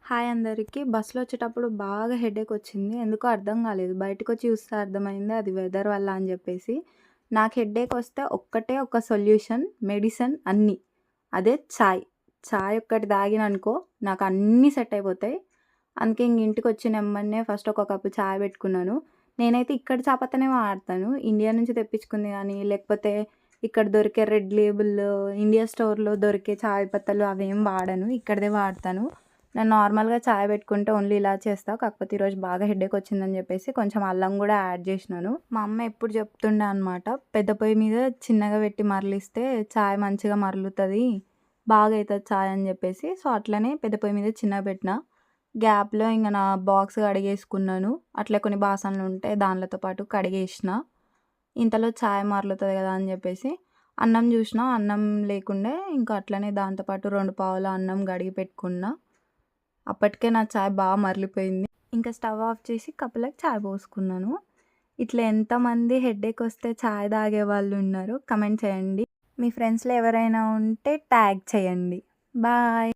Hi అందరికి. బస్‌లో వచ్చేటప్పుడు బాగా హెడేక్ వచ్చింది. ఎందుకో అర్థం కాలేదు. బయటకొచ్చి చూస్తే అర్థమైంది అది వెదర్ వల్ల అని చెప్పేసి. నాకు హెడేక్ వస్తే ఒక్కటే ఒక సొల్యూషన్, మెడిసిన్ అన్నీ. అదే చాయ్. చాయ్ ఒక్కటి తాగిననుకో నాకు అన్నీ సెట్ అయిపోతాయి. అందుకే ఇంక ఇంటికొచ్చిన ఎమ్మన్నే ఫస్ట్ ఒక కప్పు చాయ్ పెట్టుకున్నాను. నేనైతే ఇక్కడి చాపత్తనే వాడతాను. ఇండియా నుంచి తెప్పించుకుంది గానీ, లేకపోతే ఇక్కడ దొరికే రెడ్ లేబుల్ ఇండియా స్టోర్‌లో దొరికే చాయ్ పత్తలు అవేం వాడను. ఇక్కడిదే వాడతాను. నేను నార్మల్‌గా చాయ్ పెట్టుకుంటే ఓన్లీ ఇలా చేస్తా. కాకపోతే ఈరోజు బాగా హెడేక్ వచ్చిందని చెప్పేసి కొంచెం అల్లం గూడా యాడ్ చేసినాను. మా అమ్మ ఎప్పుడు చెప్తుండే అనమాట. పెద్ద పొయ్యి మీద చిన్నగా పెట్టి మరలిస్తే చాయ్ మంచిగా మరలుతది. బాగా అయితది చాయ్ అని చెప్పేసి. సో, అట్లనే పెద్ద పొయ్యి మీద చిన్నగా పెట్టిన. గ్యాప్‌లో ఇంక నా బాక్స్ కడిగేసుకున్నాను. అట్లే కొన్ని బాసనలుంటే దానిలతో పాటు కడిగేసిన. ఇంతలో చాయ్ మరలుతది కదా అని చెప్పేసి అన్నం చూసినా అన్నం లేకుండే. ఇంకా అట్లనే దాంతో పాటు 2 పావుల అన్నం కడిగి పెట్టుకున్నా. అప్పటికే నా చాయ్ బాగా మరలిపోయింది. ఇంకా స్టవ్ ఆఫ్ చేసి కప్పులోకి చాయ్ పోసుకున్నాను. ఇట్లా ఎంతమంది హెడేక్ వస్తే చాయ్ తాగేవాళ్ళు ఉన్నారో కమెంట్ చేయండి. మీ ఫ్రెండ్స్‌లో ఎవరైనా ఉంటే ట్యాగ్ చేయండి. బాయ్.